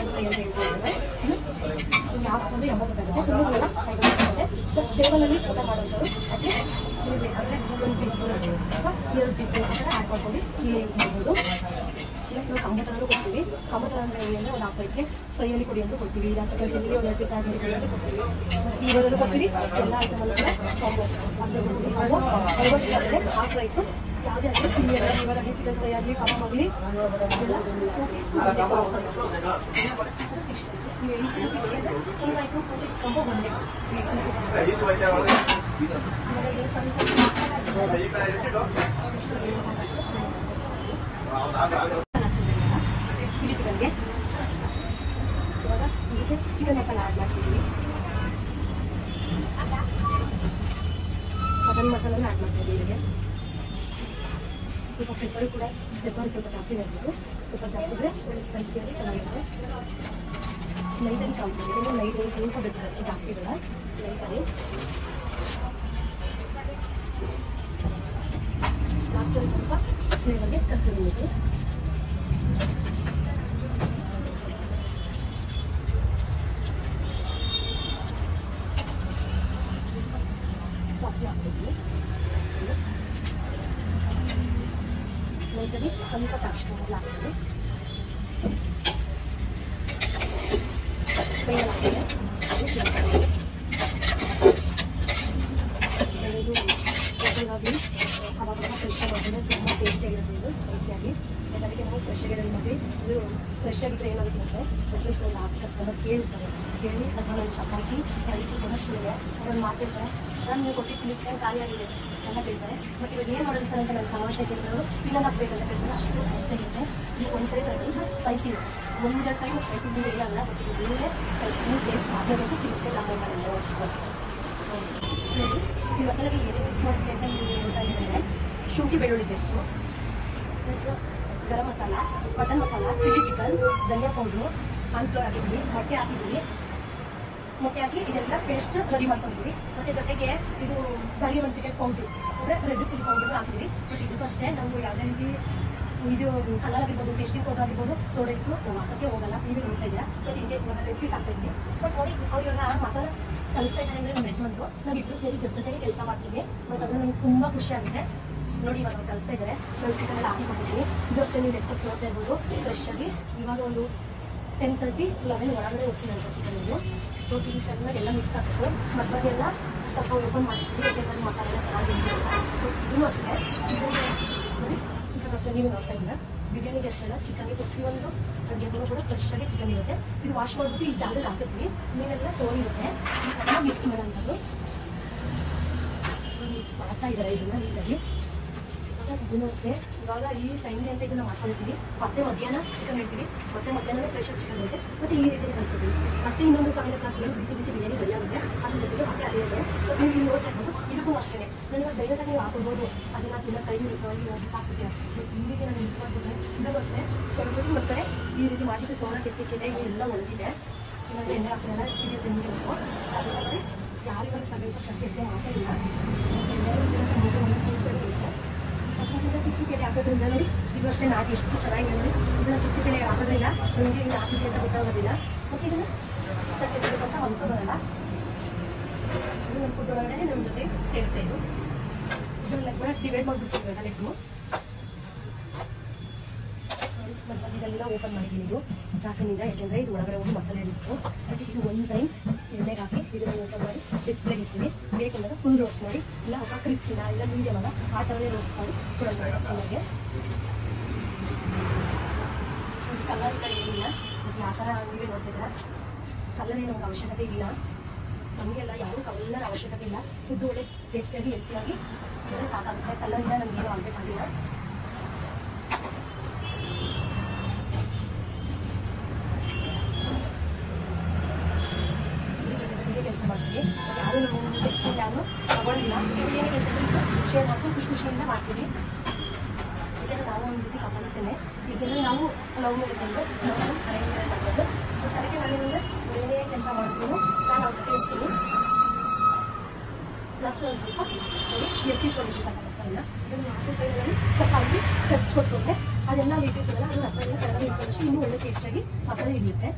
ಅಂತ ಹೇಳ್ಕೊಳ್ತಾರೆ. ಇದು ಹಾಕೊಂಡು 80 ರೂಪಾಯಿ ಆಗುತ್ತೆ. ಸುಮ್ಮನೆ 50 ರೂಪಾಯಿ ಬಟ್ ಟೇಬಲಲ್ಲಿ ಊಟ ಮಾಡೋಂಥವ್ರು ಅಟ್ಲೀಸ್ಟ್ ನೀವು ಬೇಕಾದರೆ 1 ಪೀಸ್ ಅಥವಾ 2 ಪೀಸ್ ಆ ಥರ ಆ್ಯಡ್ ಮಾಡ್ಕೊಂಡು ಇಲ್ಲಿ ಯೂಸ್ ಮಾಡ್ಬೋದು. ಇದಕ್ಕೆ ನಾವು ಕಂಬತನೂ ಕೊಡ್ತೀವಿ. ಕಂಬತನ ಅಂದರೆ ಅಂದರೆ ಒಂದು 1/2 ಪ್ರೈಸ್ಗೆ ಫ್ರೈಯಲ್ಲಿ ಕೊಡಿ ಅಂತ ಕೊಡ್ತೀವಿ. ಇಲ್ಲ ಚಿಕನ್ ಚಿಲ್ಲಿ 1 2 ಪೀಸ್ ಆಗಿ ಕೊಡಿ ಅಂತ ಕೊಡ್ತೀವಿ. ಈರೋದಲ್ಲೂ ಕೊಡ್ತೀವಿ. ಎಲ್ಲ ಐಟಮಲ್ಲೂ ಕೂಡ ಕಾಂಬೋ ಆಫರ್ ಕೊಡ್ತೀವಿ. ನಾವು 50 ಆದರೆ 1/2 ಪ್ರೈಸು ಯಾವುದೇ ಆಗಲಿ ಚಿಲ್ಲಿ ಎಲ್ಲ ಇವಾಗಲಿ ಚಿಕನ್ ಫ್ರೈ ಆಗಲಿ ಕಬಾಬ್ ಆಗಲಿ ಎಲ್ಲ 2 ಪೀಸ್ ಆಫರ್ 60. ನೀವು 8 ಪೀಸ್ ಅಂದರೆ 2 ಪೀಸ್ ಕಾಂಬೋ ಬಂದೆ ಚಿಲ್ಲಿ ಚಿಕನ್ಗೆ. ಇವಾಗ ಇದಕ್ಕೆ ಚಿಕನ್ ಮಸಾಲ ಆ್ಯಡ್ ಮಾಡ್ತಿದ್ದೀವಿ. ಮಟನ್ ಮಸಾಲನ ಆ್ಯಡ್ ಮಾಡ್ತಿದ್ದೀವಿ. ಇದಕ್ಕೆ ಸ್ವಲ್ಪ ಪೆಪ್ಪರು ಕೂಡ ಪೆಪ್ಪರ್ ಸ್ವಲ್ಪ ಜಾಸ್ತಿ ಇರಬೇಕು. ಪೆಪ್ಪರ್ ಜಾಸ್ತಿ ಇದ್ದರೆ ಒಳ್ಳೆ ಸ್ಪೈಸಿಯಾಗಿ ಚೆನ್ನಾಗಿರುತ್ತೆ. ಲೈಟಾಗಿ ಕಾಣ್ತೀವಿ. ಇದನ್ನು ಲೈಟಾಗಿ ಸ್ವಲ್ಪ ಬೇಕಾಗುತ್ತೆ, ಜಾಸ್ತಿ ಬೇಡ. ಲೈಟಾಗಿ ಲಾಸ್ಟಲ್ಲಿ ಸ್ವಲ್ಪ ಫ್ಲೇವರ್ಗೆ ಕಸ್ತೂರಿ ಮೇಥಿ ಸ್ವಲ್ಪ ಕ್ಯಾಪ್ಸಿಕಮ್ ಲಾಸ್ಟಲ್ಲಿ ಬೇಳೆ ಹಾಕಿದೆ ಅವಾಗ ಫ್ರೆಶ್ ಮಾಡಿದ್ರೆ ತುಂಬ ಟೇಸ್ಟಿಯಾಗಿರುತ್ತೆ ಇದು ಸ್ಪೈಸಿಯಾಗಿ ಅದಕ್ಕೆ ನಾವು ಫ್ರೆಶ್ ಆಗಿ ರೆಡಿ ಮಾಡಿ ಇದು ಫ್ರೆಶ್ ಆಗಿದ್ರೆ ಏನಾಗುತ್ತೆ ಅಂದರೆ ಅಟ್ಲೀಸ್ಟ್ ಒಂದು ಹಾಫ್ ಕಸ್ಟಮರ್ ಕೇಳ್ತಾರೆ ಕೇಳಿ ಅದನ್ನ ಒಂದು ಚಪಾತಿ ರೈಸ್ ಕೊಡೋಷ್ಟು ಇದೆ ಅದನ್ನು ಮಾಡ್ತಿರ್ತಾರೆ ನಾನು ನೀವು ಕೊಟ್ಟು ಚಿಲ್ಲಿ ಚಿಕನ್ ಖಾಲಿ ಆಗಿದೆ ಅಂತ ಕೇಳ್ತಾರೆ ಬಟ್ ಇವಾಗ ಏನು ಮಾಡೋದು ಸರ್ ಅಂತ ನಾನು ತಮಾಷೆ ಕೇಳಿದ್ರು ಇನ್ನೊಂದು ಹಾಕ್ಬೇಕಂತ ಕೇಳ್ತಾರೆ ಅಷ್ಟು ಟೇಸ್ಟಾಗಿರುತ್ತೆ ಈಗ ಒಂದ್ಸರಿ ಬರೋದು ಸ್ಪೈಸಿ ಇದೆ ಒಂದು ಟೈಮ್ ಸ್ಪೈಸಿ ಇಲ್ಲ ಬಟ್ ಇದು ಒಳ್ಳೆ ಸ್ಪೈಸಿ ಟೇಸ್ಟ್ ಮಾಡಬೇಕು ಚಿಲ್ಲಿ ಚಿಕನ್ ಹಾಕಬೇಕು ಈ ಮಸಾಲೆಗೆ ಏನೇ ಮಿಕ್ಸ್ ಮಾಡ್ತೀವಿ ಅಂತ ನೀವು ಹೇಳ್ತಾ ಇದ್ದಾರೆ ಶುಂಠಿ ಬೆಳ್ಳುಳ್ಳಿ paste plus garam masala mutton masala chilli chicken ಧನಿಯಾ ಪೌಡ್ರು ಕಾರ್ನ್ಫ್ಲೋರ್ ಹಾಕಿದ್ವಿ ಮೊಟ್ಟೆ ಹಾಕಿದ್ವಿ ಮೊಟ್ಟೆ ಹಾಕಿ ಇದೆಲ್ಲ ಪೇಸ್ಟ್ ರೆಡಿ ಮಾಡ್ಕೊಂಡಿದ್ವಿ ಮತ್ತು ಜೊತೆಗೆ ಇದು ಬ್ಯಾಡಗಿ ಮೆಣಸಿನಕಾಯಿ ಪೌಡ್ರು ಅಂದರೆ ರೆಡ್ ಚಿಲ್ಲಿ ಪೌಡ್ರ್ ಹಾಕಿದ್ವಿ ಬಟ್ ಇದಕ್ಕೂ ಅಷ್ಟೇ ನಾವು ಯಾವುದೇ ರೀತಿ ಇದು ಕಲರ್ ಆಗಿರ್ಬೋದು ಟೇಸ್ಟಿಂಗ್ ಪೌಡರ್ ಆಗಿರ್ಬೋದು ಸೋಡಾ ಇತ್ತು ಹಾಕೋಕ್ಕೆ ಹೋಗಲ್ಲ ನೀವೇ ನೋಡ್ತಾ ಇದ್ದೀರಾ ಬಟ್ ಇದಕ್ಕೆ ರೆಡ್ ಪೀಸ್ ಆಗ್ತಾ ಇದ್ವಿ ಬಟ್ ನೋಡಿ ಅವ್ರಿಗೆಲ್ಲ ಮಸಾಲೆ ಕಲಿಸ್ತಾ ಇದ್ದಾರೆ ಅಂದರೆ ನಮ್ಮ ಯಜಮಾನ್ರು ನಾವಿಬ್ಬರು ಸೇರಿ ಜೊತೆಗೆ ಕೆಲಸ ಮಾಡ್ತೀವಿ ಬಟ್ ಅದು ನನಗೆ ತುಂಬ ಖುಷಿ ಆಗುತ್ತೆ ನೋಡಿ ಇವಾಗ ಅವ್ರು ಕಲಿಸ್ತಾ ಇದ್ದಾರೆ ನಾವು ಚಿಕನ್ ಎಲ್ಲ ಹಾಕಿಕೊಂಡಿದ್ದೀವಿ ಇದು ಅಷ್ಟೇ ನೀವು ಲೆಕ್ಕ ನೋಡ್ತಾ ಇರ್ಬೋದು ಫ್ರೆಶ್ ಆಗಿ ಇವಾಗ ಒಂದು 10:30, 11 ಒಳಗಡೆ ಹೋಗ್ತೀನಂತ ಚಿಕನ್ ಇದು ಇದು ಚೆನ್ನಾಗಿ ಎಲ್ಲ ಮಿಕ್ಸ್ ಆಗಬೇಕು ಮಸಾಲೆಲ್ಲ ಸ್ವಲ್ಪ ಓಪನ್ ಮಾಡ್ತೀವಿ ಯಾಕೆಂದರೆ ಮಸಾಲೆ ಎಲ್ಲ ಚೆನ್ನಾಗಿ ಇದೂ ಅಷ್ಟೇ ನೋಡಿ ಚಿಕನ್ ಅಷ್ಟೇ ನೀವು ನೋಡ್ತಾ ಇದ್ದೀರಾ ಬಿರಿಯಾನಿಗೆ ಅಷ್ಟೆಲ್ಲ ಚಿಕನ್ಗೆ ಪ್ರತಿಯೊಂದು ಅಡುಗೆಗೂ ಕೂಡ ಫ್ರೆಶ್ ಆಗಿ ಚಿಕನ್ ಇರುತ್ತೆ ಇದು ವಾಶ್ ಮಾಡಿಬಿಟ್ಟು ಈ ಜಾಗದಲ್ಲಿ ಹಾಕಿರ್ತೀವಿ ನೀವೆಲ್ಲ ಸೋಲ್ ಇರುತ್ತೆ ಇದೆಲ್ಲ ಮಿಕ್ಸ್ ಮಾಡೋಂಥದ್ದು ಮಿಕ್ಸ್ ಮಾಡ್ತಾ ಇದ್ದಾರೆ ಇದನ್ನು ನೀಟಾಗಿ ಇದನ್ನು ಅಷ್ಟೇ ಇವಾಗ ಈ ಟೈಮ್ಗೆ ಅಂತ ಇದನ್ನು ಮಾಡ್ಕೊಳ್ತೀವಿ ಮತ್ತೆ ಮಧ್ಯಾಹ್ನ ಚಿಕನ್ ಹೇಳ್ತೀವಿ ಮತ್ತೆ ಮಧ್ಯಾಹ್ನವೇ ಫ್ರೆಶ್ ಚಿಕನ್ ಇರುತ್ತೆ ಮತ್ತೆ ಈ ರೀತಿ ಕಲಿಸ್ತೀವಿ ಮತ್ತೆ ಇನ್ನೊಂದು 7 o'clock ಬಿಸಿ ಬಿಸಿ ಬಿರಿಯಾನಿ ರೆಡಿ ಆಗುತ್ತೆ ಅದ್ರ ಜೊತೆಗೆ ಮತ್ತೆ ಅದೇ ಇದೆ ನೀವು ಇಲ್ಲಿ ನೋಡ್ತಾ ಇರ್ಬೋದು ಇದಕ್ಕೂ ಅಷ್ಟೇ ನಾನು ಇವಾಗ ಡೈರೆಕ್ಟಾಗಿ ನೀವು ಹಾಕೊಳ್ಬೋದು ಅದನ್ನ ತಿನ್ನೋ ಟೈಮ್ ಇರುತ್ತೆ ಸಾಕ್ಬಿಡ್ತೀರಾ ಈ ರೀತಿ ನಾನು ಮಿಕ್ಸ್ ಮಾಡಿಬಿಟ್ರೆ ಇದಕ್ಕೂ ಅಷ್ಟೇ ತೊಳ್ಬಿಟ್ಟು ಮತ್ತೆ ಈ ರೀತಿ ಮಾಡಿಬಿಟ್ಟು ಸೋನಾ ಕೆತ್ತಿಕ್ಕಿದೆ ಎಲ್ಲ ಒಳಗಿದೆ ಇವಾಗ ಎಣ್ಣೆ ಹಾಕಿದ್ರೆ ಸಿಡಿ ತಿಂದಿರಬೇಕು ಅದಕ್ಕೆ ಯಾರಿಗೂ ತಗಸೋ ಶಕ್ತಿ ಹಾಕೋದಿಲ್ಲ ಟೇಸ್ಟಾಗಿರುತ್ತೆ ಚಿಕ್ಕ ಚಿಕ್ಕ ಎಲೆ ಹಾಕೋದ್ರಿಂದ ನೋಡಿ ಇದು ಅಷ್ಟೇ ನಾಟಿ ಎಷ್ಟು ಚೆನ್ನಾಗಿದೆ ನೋಡಿ ಇದನ್ನ ಚಿಕ್ಕ ಚಿಕ್ಕ ಎಲೆ ಹಾಕೋದ್ರಿಂದ ನಮಗೆ ಇದು ಹಾಕಿದೆ ಅಂತ ಗೊತ್ತಾಗೋದಿಲ್ಲ ಮತ್ತು ಇದನ್ನು ತಟ್ಟೆ ಸಿಗುತ್ತಂತ ಮನಸ್ಸು ಬರಲ್ಲ ಇದು ನಮ್ಮ ಫುಡ್ ಒಳಗಡೆ ನಮ್ಮ ಜೊತೆ ಸೇರ್ತಾ ಇದು ಇದನ್ನ ಕೂಡ ಡಿವೈಡ್ ಮಾಡಿಬಿಡ್ತೀವಿ ಇವಾಗ ಲೆಗ್ಗು ಮತ್ತು ಇದೆಲ್ಲ ಓಪನ್ ಮಾಡಿದ್ದೀನಿ ಇದು ಚಾಕನಿಂದ ಯಾಕೆಂದರೆ ಇದು ಒಳಗಡೆ ಹೋಗಿ ಮಸಾಲೆ ಇತ್ತು ಅದಕ್ಕೆ ಇದು ಒಂದು ಟೈಮ್ ಎಣ್ಣೆಗೆ ಹಾಕಿ ಇದನ್ನು ಓಪನ್ ಮಾಡಿ ಡಿಸ್ಪ್ಲೇಗೆ ಇರ್ತೀವಿ ಬೇಕಂದಾಗ ಫುಲ್ ರೋಸ್ಟ್ ಮಾಡಿ ಇಲ್ಲ ಕ್ರಿಸ್ಪಿನ ಇಲ್ಲ ಮೀಡಿಯಮ್ ಅಲ್ಲ ಆ ಥರನೇ ರೋಸ್ಟ್ ಮಾಡಿ ಕೊಡೋದು ಕಸ್ಟಮರ್ಗೆ ಕಲರ್ ಇಲ್ಲ ಏನಿಲ್ಲ ಮತ್ತು ಆ ಥರ ನೀವೇ ನೋಡ್ತಿದ್ದೀರಾ ಕಲರ್ ನಮ್ಗೆ ಅವಶ್ಯಕತೆ ಇಲ್ಲ ನಮಗೆಲ್ಲ ಯಾರೂ ಕಲರ್ ಅವಶ್ಯಕತೆ ಇಲ್ಲ ಫುಡ್ ಒಳ್ಳೆ ಟೇಸ್ಟಿಯಾಗಿ ಹೆಲ್ತಿಯಾಗಿ ಎಲ್ಲ ಸಾಕಾಗುತ್ತೆ ಕಲರಿಂದ ನಮಗೇನು ಆಗಬೇಕಾಗಿಲ್ಲ ಕೆಲಸ ಮಾಡ್ತೀವಿ ಯಾರು ನಮ್ಮ ಟೆಕ್ಸ್ಟೈಲ್ ಯಾರು ತಗೊಳ್ಳಿಲ್ಲ ಏನೇ ಕೆಲಸ ಶೇರ್ ಮಾಡ್ಕೊಂಡು ಖುಷಿಯಿಂದ ಮಾಡ್ತೀವಿ ಯಾಕೆಂದರೆ ನಾವು ಒಂದು ರೀತಿ ಕಪಲ್ಸೇನೆ ಇದರಲ್ಲಿ ನಾವು ಲವ್ ಮ್ಯಾರೇಜ್ ಅಂದರೆ ನಾವು ಅರೇಂಜ್ ಮ್ಯಾರೇಜ್ ಆಗೋದು ಅದಕ್ಕೆ ನಾನೇನಂದರೆ ಏನೇ ಕೆಲಸ ಮಾಡ್ತೀವಿ ನಾನು ಅವ್ರ ಜೊತೆ ಇರ್ತೀನಿ ಲಾಸ್ಟ್ ಒಂದು ಸ್ವಲ್ಪ ಎತ್ತಿಟ್ಕೊಂಡಿದ್ವಿ ಸಾಕು ರಸನ ಇದನ್ನು ಲಾಸ್ಟ್ ಸೈಡಲ್ಲಿ ಸ್ವಲ್ಪ ಹಾಕಿ ಕಚ್ಕೊಟ್ಕೊಂಡ್ರೆ ಅದೆಲ್ಲ ಇಟ್ಟಿರ್ತೀವಲ್ಲ ಅದು ರಸ ಎಲ್ಲ ಕೆಳಗಡೆ ಇಟ್ಕೊಂಡ್ರೆ ಇನ್ನೂ ಒಳ್ಳೆ ಟೇಸ್ಟಾಗಿ ಮಸಾಲೆ ಹಿಡಿಯುತ್ತೆ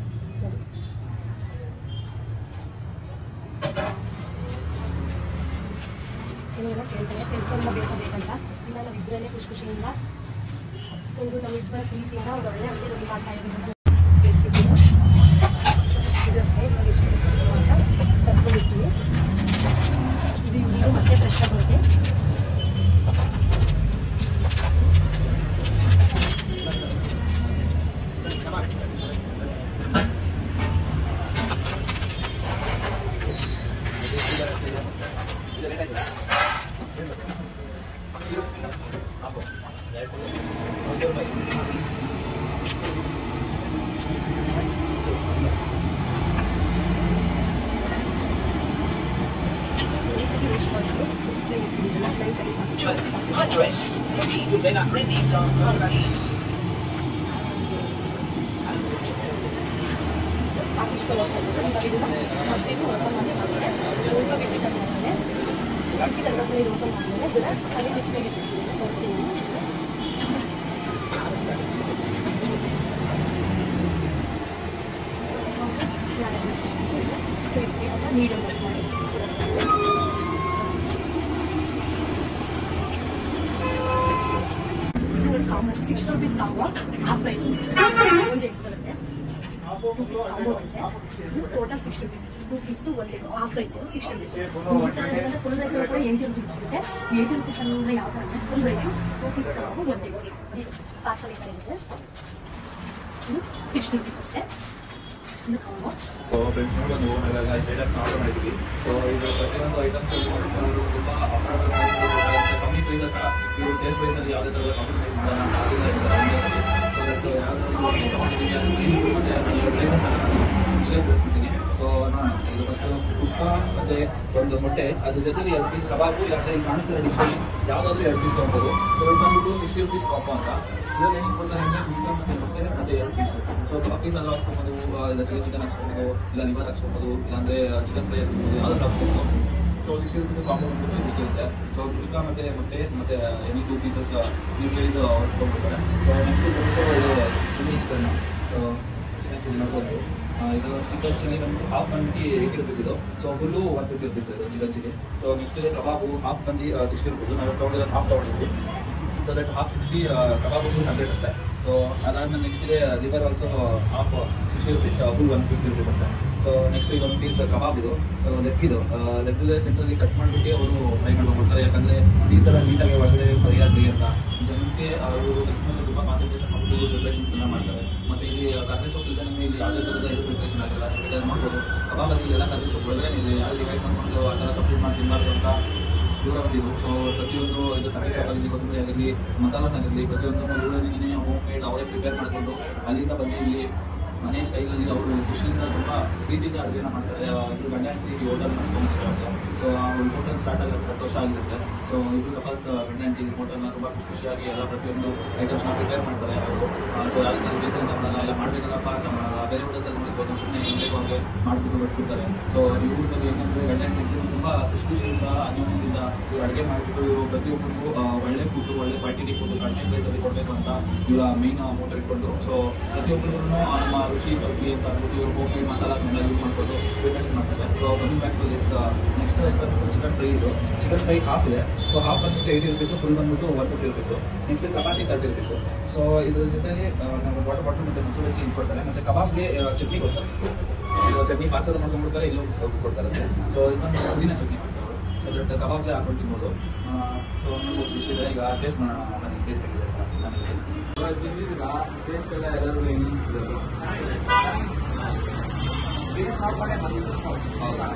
ಕೆಲವೆಲ್ಲ ಕೇಳ್ತಾರೆ ಕೆಲಸಗಳನ್ನ ಬೇಕಂತ ಇಲ್ಲ ನಾವಿಬ್ಬರಲ್ಲೇ ಖುಷಿಯಿಂದ ಒಂದು ನಮ್ಮಿಬ್ಬರ ಪ್ರೀತಿಯಿಂದ ಒಂದು ಒಳ್ಳೆ ಅಡುಗೆ ರೆಡಿ ಮಾಡ್ತಾ ಇದ್ದೀವಿ ಇದು ಅಷ್ಟೇ ಇವಾಗ ಎಷ್ಟು ರಿಕ್ವೆಸ್ಟ್ ಅಂತ ತರಿಸ್ಕೊಂಡಿರ್ತೀವಿ ಇದು ಮತ್ತೆ ಫ್ರೆಶ್ ಆಗುತ್ತೆ ಸಾಕಿಷ್ಟು ಮತ್ತೆ ಓಪನ್ ಮಾಡಿ ಸ್ವಲ್ಪ ಬಿಸಿ ತಂದಾದ್ಮೇಲೆ ಇದು ಓಪನ್ ಮಾಡಿದ್ರೆ ಅದನ್ನ ಡಿಸ್ಪ್ಲೇಗೆ ತೋರಿಸ್ತೀನಿ ಮೀಡಿಯಮ್ ಮಾಡಿ 6 rupees 2 ಪೀಸ್ ಕಾಂಬೋ ಬರುತ್ತೆ. ಇದು ಟೋಟಲ್ 60 rupees. 2 ಪೀಸ್ ಒಂದೇ half rice 60 rupees. Full rice ಕೂಡ 80 rupees ಸಿಗುತ್ತೆ. 80 rupees ಅಂದ್ರೆ ಯಾವ ಥರ ಅಂದರೆ ಫುಲ್ ರೈಸ್ 2 ಪೀಸ್ ಕಾಂಬೋ ಒಂದೇ ಪಾರ್ಸಲ್ ಇದೆ. ಇದು 60 rupees ಅಷ್ಟೇ. ಇದು ಕಾಂಬೋ. ಸೊ ಫ್ರೆಂಡ್ಸ್ ನೋಡ್ಬೋದು ನಾವೆಲ್ಲ ಸ್ಟೈಲಾಗಿ ಆರ್ಡರ್ ಮಾಡಿದ್ವಿ. ಸೊ ಇದು ಪ್ರತಿಯೊಂದು ಐಟಮ್ಸ್ ತುಂಬ ಕಮ್ಮಿ ಪ್ರೈಸ್ ಹತ್ರ ಇದು ಟೇಸ್ಟ್ ಪ್ರೈಸಲ್ಲಿ ಯಾವುದೇ ಥರದ ಕಾಂಪ್ರಮೈಸ್ ಮಾಡೋಣ ಅಂತ ಆಗಿಲ್ಲ ಇದ್ದಾರೆ. ಸೊ ಅದಕ್ಕೆ ಯಾವುದಾದ್ರು ತೊಗೊಂಡಿದ್ದೀನಿ ಅದು ಮತ್ತು ಪ್ರೈಸಸ್ ಇಲ್ಲೇ ತೋರಿಸ್ತಿದ್ದೀನಿ. ಸೊ ನಾನು ಇದು ಫಸ್ಟು ಪುಷ್ಪ ಮತ್ತು ಒಂದು ಮೊಟ್ಟೆ ಅದ್ರ ಜೊತೆಲಿ 2 ಪೀಸ್ ಕಬಾಬು ಯಾಕಂದರೆ ಇಲ್ಲಿ ಕಾಣಿಸ್ತಾರೆ ಡಿಶಲ್ಲಿ ಯಾವುದಾದ್ರೂ 2 ಪೀಸ್ ತೊಗೊಬೋದು. ಸೊ ಇದು ಬಂದ್ಬಿಟ್ಟು 60 rupees ಕಾಂಬೋ ಅಂತ. ಇದರಲ್ಲಿ ಏನೇನು ಕೊಡ್ತಾರೆ ಅಂದರೆ ಪುಷ್ಪ ಮತ್ತು ಮೊಟ್ಟೆ ಮತ್ತು 2 ಪೀಸು. ಸೊ ಪೀಸ್ ಎಲ್ಲ ಹಾಕ್ಸ್ಕೊಬೋದು, ಇಲ್ಲ ಚಿಕನ್ ಹಾಕ್ಸ್ಕೊಬೋದು, ಇಲ್ಲ ಲಿವರ್ ಹಾಕ್ಸ್ಕೊಬೋದು, ಇಲ್ಲಾಂದರೆ ಚಿಕನ್ ಫ್ರೈ ಹಾಕ್ಸ್ಕೊಬೋದು, ಯಾವ್ದಾದ್ರು ಹಾಕ್ಸ್ಕೊಬೋದು. ಸೊ 60 rupees ಕಾಂಬೋ ಬಂದ್ಬಿಟ್ಟು ಇಷ್ಟ ಇರುತ್ತೆ. ಸೊ ಪುಷ್ಪ ಮತ್ತು ಮೊಟ್ಟೆ ಮತ್ತು ಎನಿ 2 ಪೀಸಸ್ ನೀವು ಕೇಳಿದ್ದು ಅವ್ರು ತೊಗೊಂಡ್ಬಿಡ್ತಾರೆ. ಸೊ ನೆಕ್ಸ್ಟ್ ಬಂದ್ಬಿಟ್ಟು ಇದು chilli chicken. So chicken chilli ನೋಡ್ಬೋದು. ಇದು ಚಿಕನ್ ಚಿಲ್ಲಿ ಬಂದು ಹಾಫ್ ಬಂದು 80 rupees ಇದು. ಸೊ ಫುಲ್ಲು 150 rupees ಇದು ಚಿಕನ್ ಚಿಲ್ಲಿ. ಸೊ ನೆಕ್ಸ್ಟ್ ಕಬಾಬು ಹಾಫ್ ಬಂದು 60 rupees. ನಾವು ತೊಗೊಂಡಿರೋದು ಹಾಫ್ ತೊಗೊಂಡಿದ್ವಿ. ಸೊ ದಟ್ ಹಾಫ್ 60 ಕಬಾಬು 100 ಇರುತ್ತೆ. ಸೊ ಅದಾದ್ಮೇಲೆ ನೆಕ್ಸ್ಟ್ ಇದೆ liver also half 60 rupees, full 150 rupees ಅಂತ. ಸೊ ನೆಕ್ಸ್ಟ್ ಈಗ 1 ಪೀಸ್ ಕಬಾಬ್ ಇದು. ಸೊ ಲೆಗ್ಗಿದು ಲೆಗ್ಗಲ್ಲೇ ಸೆಂಟ್ರಲ್ಲಿ ಕಟ್ ಮಾಡಿಬಿಟ್ಟು ಅವರು ಫ್ರೈ ಮಾಡ್ಕೊಂಡ್ಬಿಡ್ತಾರೆ. ಯಾಕಂದರೆ ಪೀಸ್ ಎಲ್ಲ ನೀಟಾಗಿ ಒಳಗಡೆ ಫ್ರೈ ಆಗಲಿ ಅಂತ ಜನಕ್ಕೆ ಅವರು ಲೆಗ್ ಮೇಲೆ ತುಂಬ ಕಾನ್ಸಂಟ್ರೇಷನ್ ಮಾಡಿಬಿಟ್ಟು ಪ್ರಿಪ್ರೇಷನ್ಸ್ ಎಲ್ಲ ಮಾಡ್ತಾರೆ. ಮತ್ತು ಇಲ್ಲಿ ಕರ್ಬೇವು ಸೊಪ್ಪು ಇದ್ದರೆ ನಿಮಗೆ ಇಲ್ಲಿ ಯಾವುದೇ ಥರದ ಇದು ಪ್ರಿಪ್ರೇಷನ್ ಆಗಲ್ಲ. ಬೇಕಾದ್ರೆ ಮಾಡ್ಬೋದು. ಕಬಾಬಲ್ಲಿ ಇಲ್ಲೆಲ್ಲ ಕರ್ಬೇವು ಸೊಪ್ಪು ಒಳಗಡೆ ಇದೆ ಯಾರು ಡಿವೈಡ್ ಮಾಡ್ಕೊಂಡು ಆ ಥರ ಸಪ್ರೇಟ್ ಮಾಡಿ ತಿನ್ನಬಾರ್ದು ಅಂತ ದೂರ ಬಂದಿದ್ದು. ಸೊ ಪ್ರತಿಯೊಂದು ಇದು ಕರ್ಬೇವು ಸೊಪ್ಪಾಗಿರಲಿ, ಕೊತ್ತಂಬರಿ ಆಗಿರಲಿ, ಮಸಾಲಾಸ್ ಆಗಿರಲಿ, ಪ್ರತಿಯೊಂದು ಊರಲ್ಲಿ ಹೋಮ್ ಮೇಡ್ ಅವರೇ ಪ್ರಿಪೇರ್ ಮಾಡಿಕೊಂಡು ಅಲ್ಲಿಂದ ಬಂದು ಇಲ್ಲಿ ಮನೆ ಸ್ಟೈಲಲ್ಲಿ ಅವರು ಖುಷಿಯಿಂದ ತುಂಬ ಪ್ರೀತಿಯಿಂದ ಅಡುಗೆನ ಮಾಡ್ತಾರೆ. ಇಬ್ಬರು ಗಂಡ ಹೆಂಡತಿ ಹೋಟೆಲ್ ಮಾಡಿಸ್ಕೊಂಡಿರ್ತಾರೆ. ಸೊ ಅವ್ರ ಹೋಟೆಲ್ ಸ್ಟಾರ್ಟ್ ಆಗಿ 10 ವರ್ಷ ಆಗಿರುತ್ತೆ. ಸೊ ಇಬ್ಬರು ಕಪಲ್ಸ್ ಗಂಡ ಹೆಂಡತಿ ಹೋಟೆಲ್ನ ತುಂಬ ಖುಷಿಯಾಗಿ ಎಲ್ಲ ಪ್ರತಿಯೊಂದು ಐಟಮ್ಸ್ನ ಪ್ರಿಪೇರ್ ಮಾಡ್ತಾರೆ ಅವರು. ಸೊ ಯಾರಿಂದ ಬೇಸರ ಮಾಡಲ್ಲ, ಎಲ್ಲ ಮಾಡಬೇಕಲ್ಲಪ್ಪ ಅಂತ ಮಾಡಲ್ಲ. ಬೇರೆ ಹೋಟೆಲ್ಸಲ್ಲಿ ನೋಡಿರ್ಬೋದು ಸುಮ್ಮನೆ ಹೇಗೆ ಹಾಗೆ ಮಾಡಿಬಿಟ್ಟು ಬರ್ತಿರ್ತಾರೆ. ಸೊ ಇವ್ರಲ್ಲಿ ಏನಂದರೆ ಗಂಡ ಹೆಂಡತಿ ತುಂಬ ಖುಷಿಯಿಂದ ಅನ್ಯೋನ್ಯದಿಂದ ಇವರು ಅಡುಗೆ ಮಾಡಿಬಿಟ್ಟು ಇವರು ಪ್ರತಿಯೊಬ್ಬರಿಗೂ ಒಳ್ಳೆ ಫುಡ್ಡು, ಒಳ್ಳೆ ಕ್ವಾಂಟಿಟಿ ಫುಡ್ಡು ಕಡಿಮೆ ಪ್ರೈಸಲ್ಲಿ ಕೊಡಬೇಕು ಅಂತ ಇವರ ಮೇನ್ ಮೋಟಿವ್ ಇಟ್ಕೊಂಡು ಸೊ ಪ್ರತಿಯೊಬ್ಬರಿಗೂ ನಮ್ಮ ರುಚಿ ಬರಲಿ ಅಂತ ಅಂದ್ಬಿಟ್ಟು ಇವರು ಹೋಮ್ ಮೇಡ್ ಮಸಾಲಾಸ್ನೆಲ್ಲ ಯೂಸ್ ಮಾಡಿಕೊಂಡು ಪ್ರಿಪರೇಷನ್ ಮಾಡ್ತಾರೆ. So coming back to this next chicken fry ಇದು. ಚಿಕನ್ ಫ್ರೈ ಹಾಫ್ ಇದೆ. ಸೊ ಹಾಫ್ ಬಂದ್ಬಿಟ್ಟು 80 rupees, ಫುಲ್ ಬಂದ್ಬಿಟ್ಟು 150 rupees. Next chapati 30 rupees. So ಇದ್ರ ಜೊತೆಲಿ ನಾವು ವಾಟರ್ ಬಾಟಲ್ ಮತ್ತು ಮೊಸರು ಚೀಸ್ ಕೊಡ್ತಾರೆ. ಮತ್ತು ಕಬಾಬ್ಗೆ ಚಟ್ನಿ ಕೊಡ್ತಾರೆ. ಇದು ಚಟ್ನಿ ಪಾರ್ಸಲ್ ಮಾಡ್ಕೊಂಡ್ಬಿಡ್ತಾರೆ, ಇಲ್ಲೂ ಕೊಡ್ತಾರೆ. ಸೊ ಇದೊಂದು ಪುದೀನ ಚಟ್ನಿ ಮಾಡ್ತಾರೆ. ಸೊ ದಟ್ ಕಬಾಬ್ಗೆ ಹಾಕೊಂಡು ತಿನ್ಬೋದು. ಸೊ ನೀವು ಇಷ್ಟಿದೆ. ಈಗ ಟೇಸ್ಟ್ ಮಾಡೋಣ. ನನಗೆ ಟೇಸ್ಟ್ ಆಗಿದೆ ಟೇಸ್ಟ್ ಎಲ್ಲ ಎಲ್ಲರೂ ಹೌದಾ